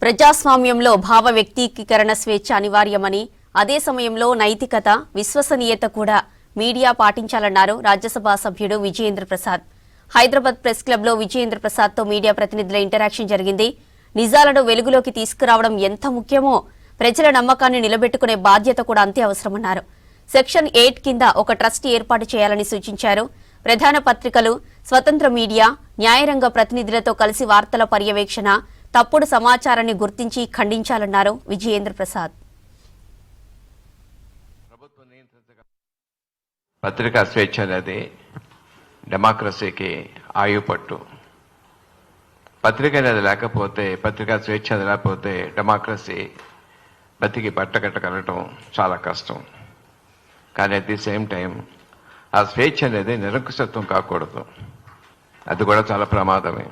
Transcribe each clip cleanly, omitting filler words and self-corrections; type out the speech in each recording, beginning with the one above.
ప్రజాస్వామ్యంలో భావ వ్యక్తీకరణ స్వేచ్ఛ అనివార్యమని, అదే సమయంలో నైతికత, విశ్వసనీయత కూడా మీడియా పాటించాలన్నారు రాజ్యసభ సభ్యుడు విజయేంద్ర ప్రసాద్. హైదరాబాద్ ప్రెస్ క్లబ్లో విజయేంద్ర ప్రసాద్తో మీడియా ప్రతినిధుల ఇంటరాక్షన్ జరిగింది. నిజాలను వెలుగులోకి తీసుకురావడం ఎంత ముఖ్యమో ప్రజల నమ్మకాన్ని నిలబెట్టుకునే బాధ్యత కూడా అంతే అవసరమన్నారు. సెక్షన్ 8 కింద ఒక ట్రస్ట్ ఏర్పాటు చేయాలని సూచించారు. ప్రధాన పత్రికలు, స్వతంత్ర మీడియా, న్యాయరంగ ప్రతినిధులతో కలిసి వార్తల పర్యవేక్షణ, తప్పుడు సమాచారాన్ని గుర్తించి ఖండించాలన్నారు విజయేంద్ర ప్రసాద్. పత్రికా స్వేచ్ఛ అనేది డెమోక్రసీకి ఆయుపట్టు. పత్రిక అనేది లేకపోతే, పత్రికా స్వేచ్ఛ లేకపోతే డెమోక్రసీ బతికి బట్టకట్టగలగటం చాలా కష్టం. కానీ అట్ ది సేమ్ టైం ఆ స్వేచ్ఛ అనేది నిరంకుశత్వం కాకూడదు. అది కూడా చాలా ప్రమాదమే.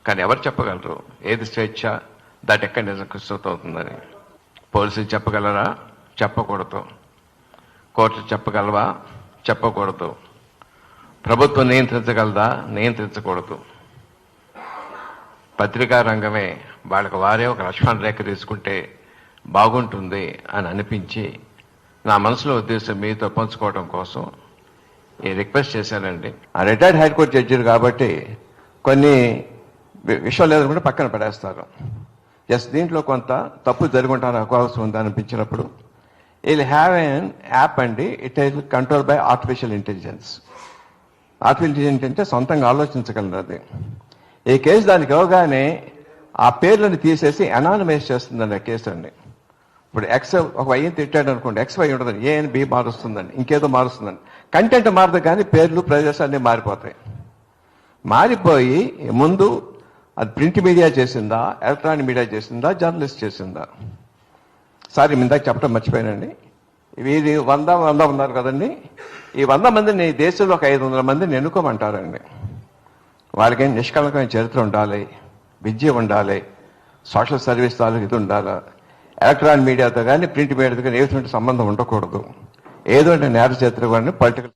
కానీ ఎవరు చెప్పగలరు ఏది స్వేచ్ఛ, దాటి ఎక్కడ నిరంకుశత్వం అవుతుందని? పోలీసులు చెప్పగలరా? చెప్పకూడదు. కోర్టులు చెప్పగలవా? చెప్పకూడదు. ప్రభుత్వం నియంత్రించగలదా? నియంత్రించకూడదు. పత్రికా రంగమే వాళ్ళకి వారే ఒక లక్ష్మణ రేఖ తీసుకుంటే బాగుంటుంది అని అనిపించి నా మనసులో ఉద్దేశం మీతో పంచుకోవడం కోసం ఈ రిక్వెస్ట్ చేశానండి. ఆ రిటైర్డ్ హైకోర్టు జడ్జిలు కాబట్టి కొన్ని విషయాలు లేదనుకుంటే పక్కన పడేస్తారు. జస్ట్ దీంట్లో కొంత తప్పు జరుగుంటాను అవకాశం ఉంది అనిపించినప్పుడు విల్ హ్యావ్ ఎన్ యాప్ అండి. It is control by artificial intelligence. Artificial intelligence సొంతంగా ఆలోచించగలరు. అది ఈ కేసు దానికి ఇవ్వగానే ఆ పేర్లను తీసేసి అనానిమైజ్ చేస్తుందండి ఆ కేసు అండి. ఇప్పుడు ఎక్స్ ఒక వై తిట్టాడు అనుకోండి, ఎక్స్ వై ఉండదండి, ఏ అని బి మారుస్తుందండి, ఇంకేదో మారుస్తుందండి. కంటెంట్ మారదు కానీ పేర్లు, ప్రదేశాలు అన్నీ మారిపోతాయి. మారిపోయి ముందు అది ప్రింట్ మీడియా చేసిందా, ఎలక్ట్రానిక్ మీడియా చేసిందా, జర్నలిస్ట్ చేసిందా? సారీ ఇందాక చెప్పడం మర్చిపోయానండి. వీరి 100 ఉన్నారు కదండి. ఈ 100 మందిని దేశంలో ఒక 500 మందిని ఎన్నుకోమంటారండి. వాళ్ళకి నిష్కలంకమైన చరిత్ర ఉండాలి, విద్య ఉండాలి, సోషల్ సర్వీస్ తాలూకు ఇది ఉండాలి. ఎలక్ట్రానిక్ మీడియాతో కానీ ప్రింట్ మీడియాతో కానీ ఏ సంబంధం ఉండకూడదు. ఏదో నేర చరిత్ర కానీ పొలిటికల్